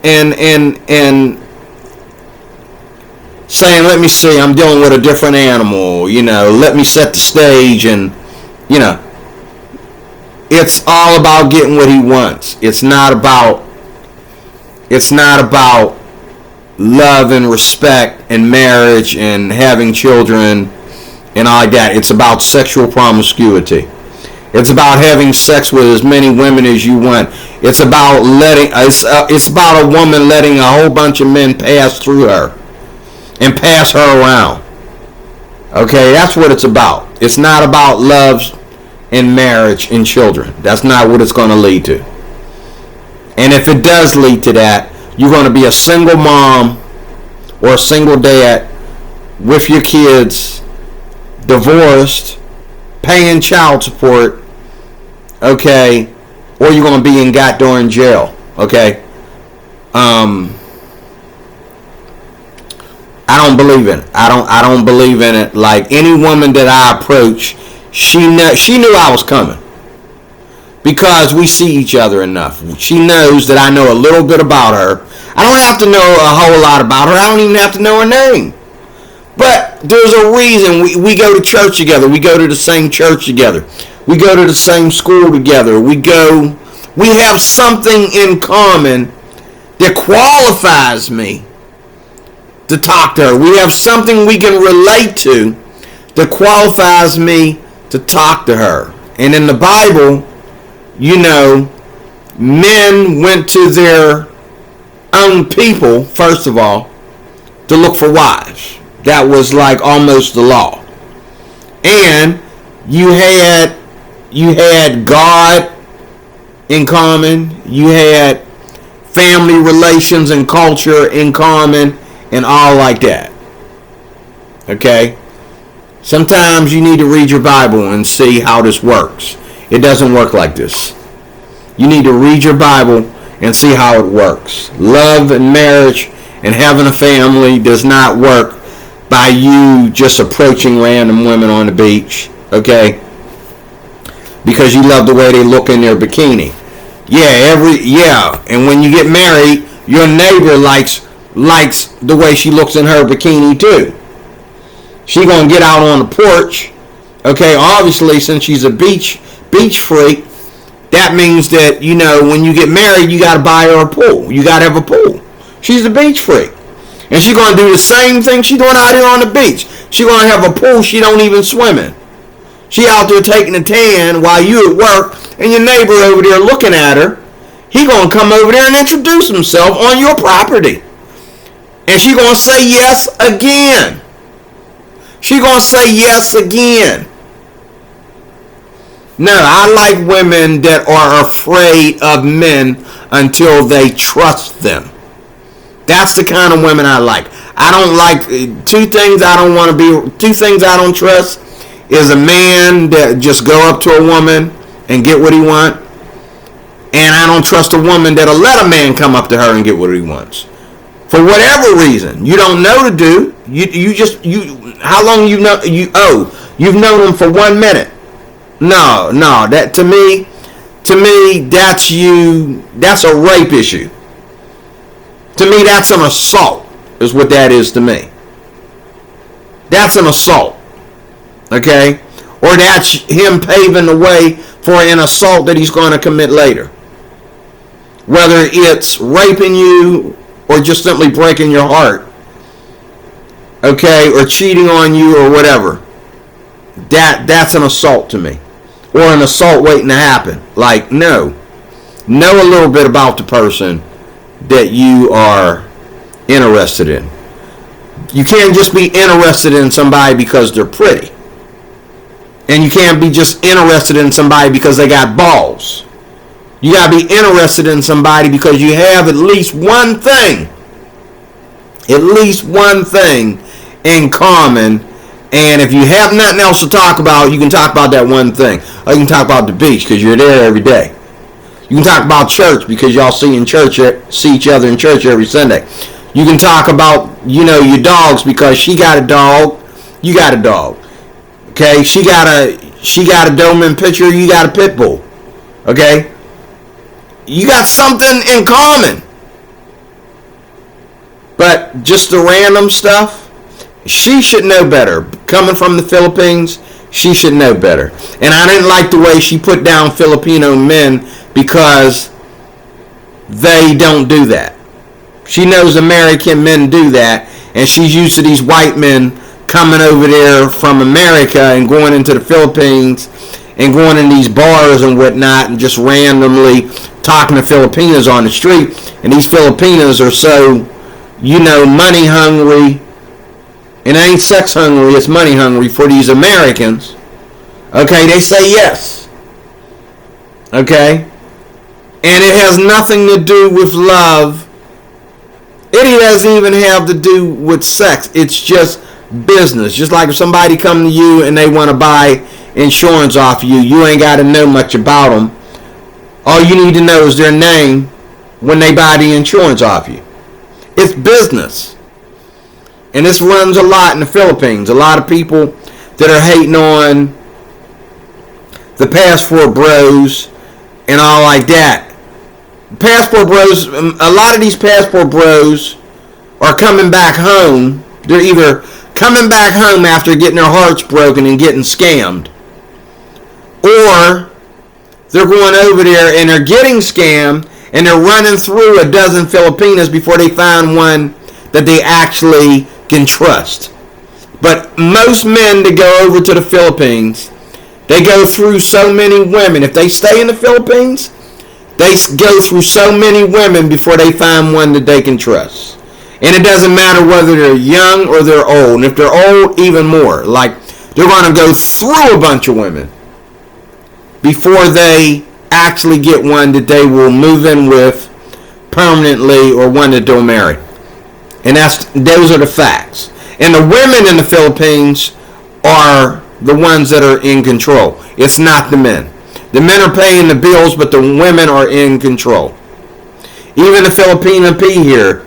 saying, let me see, I'm dealing with a different animal, let me set the stage, and, it's all about getting what he wants. It's not about love and respect and marriage and having children and all like that. It's about sexual promiscuity. It's about having sex with as many women as you want. It's about it's about a woman letting a whole bunch of men pass through her and pass her around. Okay, that's what it's about. It's not about love and marriage and children. That's not what it's going to lead to. And if it does lead to that, you're going to be a single mom or a single dad with your kids, divorced, paying child support, okay, or you're going to be in goddamn jail, okay? I don't believe in it. I don't believe in it. Like, any woman that I approach, she knew I was coming. Because we see each other enough. She knows that I know a little bit about her. I don't have to know a whole lot about her. I don't even have to know her name. But there's a reason. We go to church together. We go to the same church together. We go to the same school together. We have something in common that qualifies me to talk to her. We have something we can relate to that qualifies me to talk to her. And in the Bible, men went to their own people, first of all, to look for wives. That was like almost the law. And you had God in common. You had family relations and culture in common and all like that. Okay? Sometimes you need to read your Bible and see how this works. It doesn't work like this. You need to read your Bible and see how it works. Love and marriage and having a family does not work by you just approaching random women on the beach, okay? Because you love the way they look in their bikini. And when you get married, your neighbor likes the way she looks in her bikini too. She gonna get out on the porch, okay? Obviously, since she's a beach freak, that means that, when you get married, you got to buy her a pool. You got to have a pool. She's a beach freak. And she's going to do the same thing she's doing out here on the beach. She's going to have a pool she don't even swim in. She out there taking a tan while you at work and your neighbor over there looking at her. He going to come over there and introduce himself on your property. And she going to say yes again. She going to say yes again. No, I like women that are afraid of men until they trust them. That's the kind of women I like. I don't like two things I don't trust is a man that just go up to a woman and get what he wants. And I don't trust a woman that'll let a man come up to her and get what he wants. For whatever reason, you don't know the dude. How long you've known him for 1 minute. No, that to me, that's a rape issue. To me, that's an assault, is what that is to me. That's an assault. Okay? Or that's him paving the way for an assault that he's going to commit later. Whether it's raping you or just simply breaking your heart. Okay? Or cheating on you or whatever. That's an assault to me. Or an assault waiting to happen. Like, no. Know a little bit about the person that you are interested in. You can't just be interested in somebody because they're pretty. And you can't be just interested in somebody because they got balls. You got to be interested in somebody because you have at least one thing in common. And if you have nothing else to talk about, you can talk about that one thing. Or you can talk about the beach because you're there every day. You can talk about church because y'all see each other in church every Sunday. You can talk about, your dogs because she got a dog, you got a dog. Okay, she got a Doberman Pinscher, you got a pit bull. Okay, you got something in common. But just the random stuff, she should know better. Coming from the Philippines, she should know better. And I didn't like the way she put down Filipino men because they don't do that. She knows American men do that, and she's used to these white men coming over there from America and going into the Philippines and going in these bars and whatnot and just randomly talking to Filipinas on the street. And these Filipinas are so, money hungry. And it ain't sex hungry, it's money hungry for these Americans. Okay, they say yes. Okay? And it has nothing to do with love. It doesn't even have to do with sex. It's just business. Just like if somebody come to you and they want to buy insurance off you, you ain't got to know much about them. All you need to know is their name when they buy the insurance off you. It's business. And this runs a lot in the Philippines. A lot of people that are hating on the passport bros and all like that. Passport bros, a lot of these passport bros are coming back home. They're either coming back home after getting their hearts broken and getting scammed, or they're going over there and they're getting scammed and they're running through a dozen Filipinas before they find one that they actually can trust. But most men that go over to the Philippines, they go through so many women. If they stay in the Philippines, they go through so many women before they find one that they can trust. And it doesn't matter whether they're young or they're old. And if they're old, even more. Like, they're going to go through a bunch of women before they actually get one that they will move in with permanently or one that they'll marry. And those are the facts. And the women in the Philippines are the ones that are in control. It's not the men. The men are paying the bills, but the women are in control. Even the Filipina P here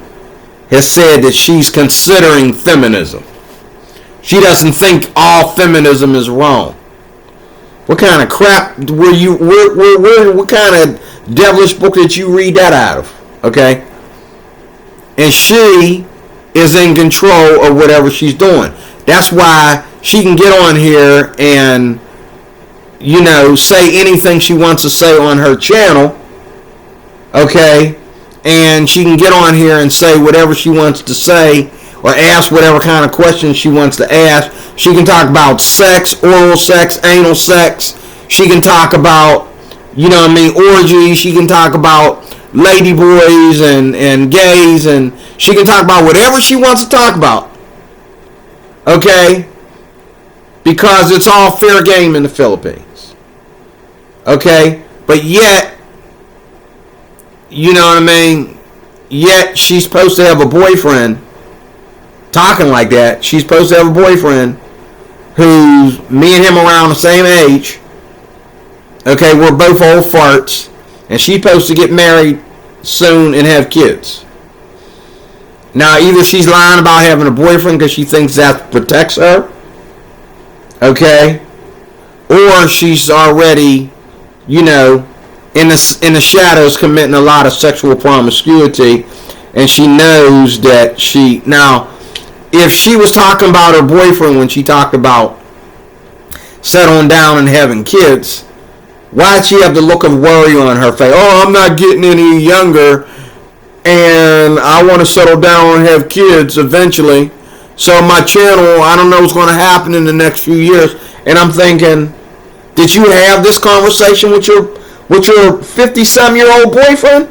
has said that she's considering feminism. She doesn't think all feminism is wrong. What kind of crap what kind of devilish book did you read that out of? Okay? And she is in control of whatever she's doing. That's why she can get on here and say anything she wants to say on her channel. Okay, and she can get on here and say whatever she wants to say, or ask whatever kind of questions she wants to ask. She can talk about sex, oral sex, anal sex. She can talk about, orgies. She can talk about ladyboys and gays, and she can talk about whatever she wants to talk about. Okay? Because it's all fair game in the Philippines. Okay? But yet, yet she's supposed to have a boyfriend talking like that. She's supposed to have a boyfriend who's me and him around the same age. Okay, we're both old farts. And she's supposed to get married soon and have kids. Now, either she's lying about having a boyfriend because she thinks that protects her. Okay? Or she's already, in the shadows committing a lot of sexual promiscuity, and she knows that now, if she was talking about her boyfriend when she talked about settling down and having kids, why'd she have the look of worry on her face? Oh, I'm not getting any younger, and I want to settle down and have kids eventually. So my channel, I don't know what's going to happen in the next few years. And I'm thinking, did you have this conversation with your 50-some-year-old boyfriend?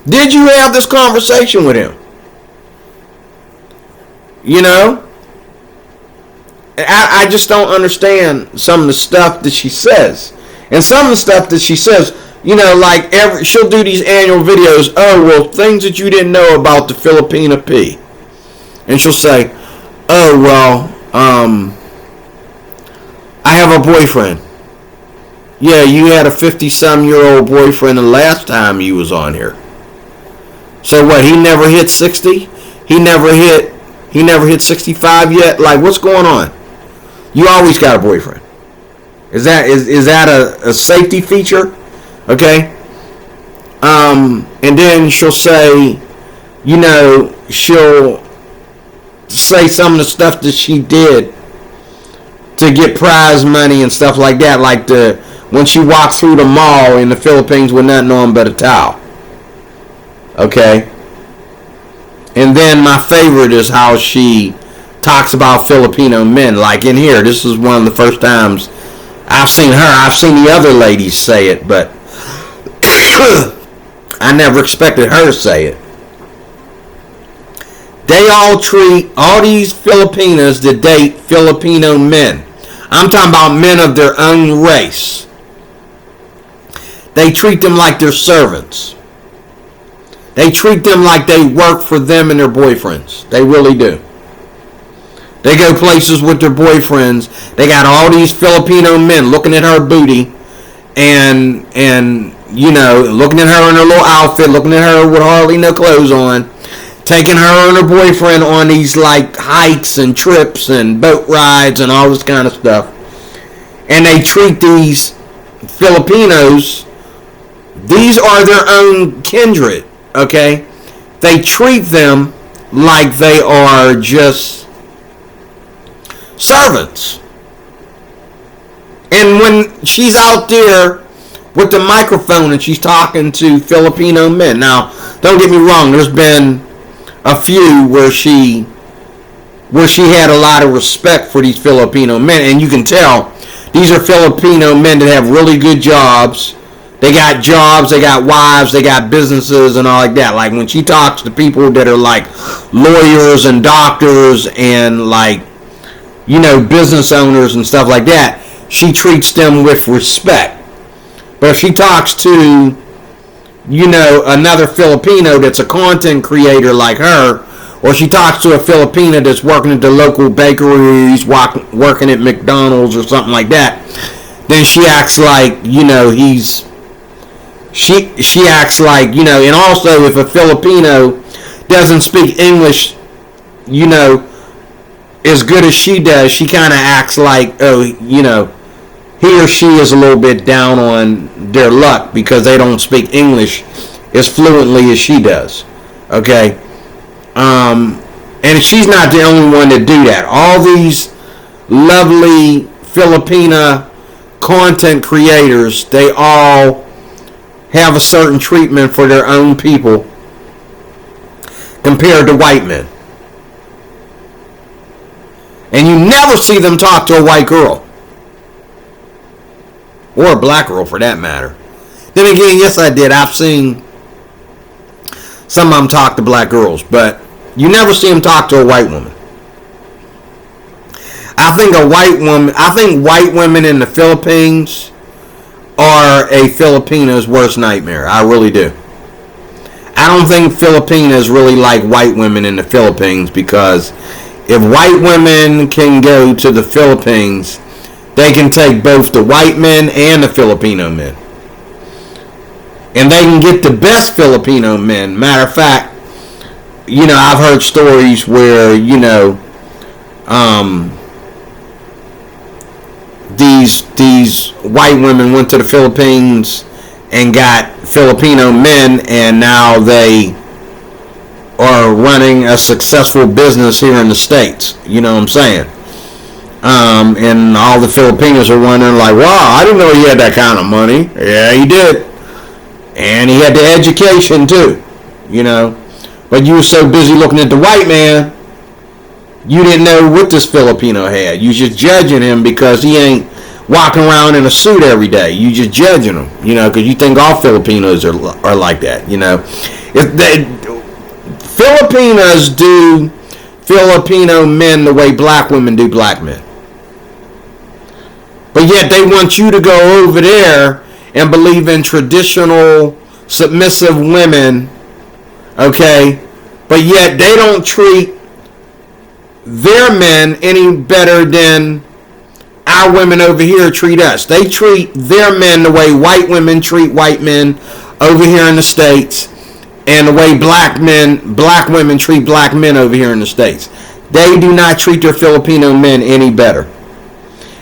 Did you have this conversation with him? I just don't understand some of the stuff that she says. And some of the stuff that she says, she'll do these annual videos. Oh, well, things that you didn't know about the Filipina P. And she'll say, oh, well, I have a boyfriend. Yeah, you had a 50-some-year-old boyfriend the last time you was on here. So what, he never hit 60? He never hit 65 yet? Like, what's going on? You always got a boyfriend. Is that a safety feature? Okay. And then she'll say, she'll say some of the stuff that she did to get prize money and stuff like that, like when she walked through the mall in the Philippines with nothing on but a towel. Okay. And then my favorite is how she talks about Filipino men. Like in here, this is one of the first times I've seen her. I've seen the other ladies say it, but I never expected her to say it. They all treat all these Filipinas that date Filipino men. I'm talking about men of their own race. They treat them like they're servants. They treat them like they work for them and their boyfriends. They really do. They go places with their boyfriends. They got all these Filipino men looking at her booty and looking at her in her little outfit, looking at her with hardly no clothes on, taking her and her boyfriend on these like hikes and trips and boat rides and all this kind of stuff. And they treat these Filipinos, these are their own kindred, okay? They treat them like they are just servants. And when she's out there with the microphone and she's talking to Filipino men, now don't get me wrong, there's been a few where she had a lot of respect for these Filipino men, and you can tell these are Filipino men that have really good jobs. They got jobs, they got wives, they got businesses and all like that. Like when she talks to people that are like lawyers and doctors and like, business owners and stuff like that, she treats them with respect. But if she talks to, another Filipino that's a content creator like her, or she talks to a Filipina that's working at the local bakeries, working at McDonald's or something like that, then she acts like, she acts like, and also if a Filipino doesn't speak English, as good as she does, she kind of acts like, he or she is a little bit down on their luck because they don't speak English as fluently as she does. Okay? And she's not the only one to do that. All these lovely Filipina content creators, they all have a certain treatment for their own people compared to white men. And you never see them talk to a white girl. Or a black girl, for that matter. Then again, yes, I did. I've seen some of them talk to black girls, but you never see them talk to a white woman. I think white women in the Philippines are a Filipina's worst nightmare. I really do. I don't think Filipinas really like white women in the Philippines, because if white women can go to the Philippines, they can take both the white men and the Filipino men. And they can get the best Filipino men. Matter of fact, I've heard stories where, these white women went to the Philippines and got Filipino men, and now they are running a successful business here in the States. You know what I'm saying? And all the Filipinos are wondering, like, wow, I didn't know he had that kind of money. Yeah, he did. And he had the education too, But you were so busy looking at the white man, you didn't know what this Filipino had. You just judging him because he ain't walking around in a suit every day. You just judging him, because you think all Filipinos are like that, If Filipinos do Filipino men the way black women do black men. But yet they want you to go over there and believe in traditional submissive women, okay? But yet they don't treat their men any better than our women over here treat us. They treat their men the way white women treat white men over here in the States, and the way black women treat black men over here in the States. They do not treat their Filipino men any better.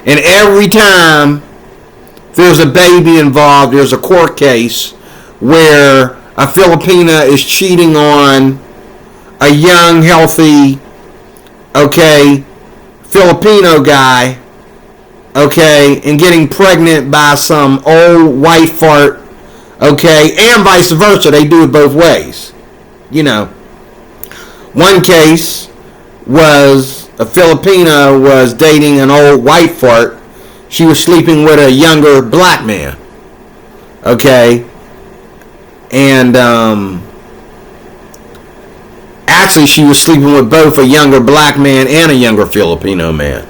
And every time there's a baby involved, there's a court case where a Filipina is cheating on a young, healthy, Filipino guy, and getting pregnant by some old white fart, and vice versa. They do it both ways. One case was a Filipina was dating an old white fart. She was sleeping with a younger black man. And actually she was sleeping with both a younger black man and a younger Filipino man.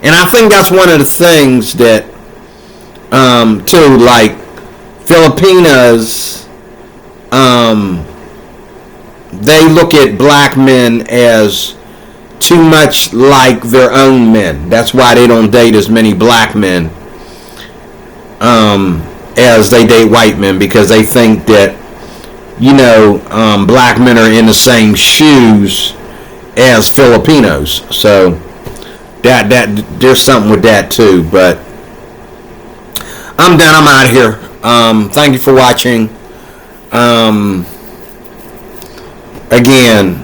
And I think that's one of the things that, too, like Filipinas, they look at black men as too much like their own men. That's why they don't date as many black men as they date white men, because they think that, black men are in the same shoes as Filipinos. So that there's something with that too. But I'm done. I'm out of here. Thank you for watching. Again,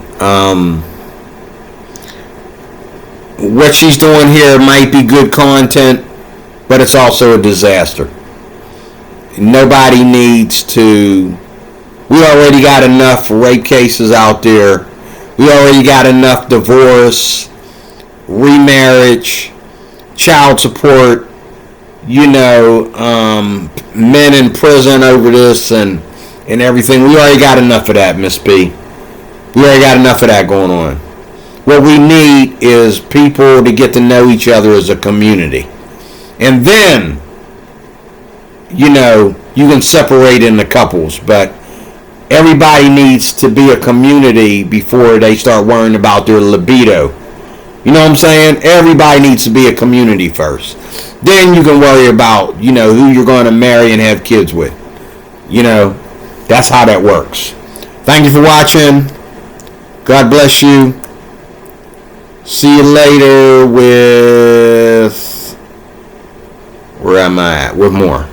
what she's doing here might be good content, but it's also a disaster. Nobody needs to. We already got enough rape cases out there. We already got enough divorce, remarriage, child support, men in prison over this and everything. We already got enough of that, Miss B. We already got enough of that going on. What we need is people to get to know each other as a community. And then, you can separate into couples, but everybody needs to be a community before they start worrying about their libido. You know what I'm saying? Everybody needs to be a community first. Then you can worry about, who you're going to marry and have kids with. That's how that works. Thank you for watching. God bless you. See you later with... Where am I at? With more.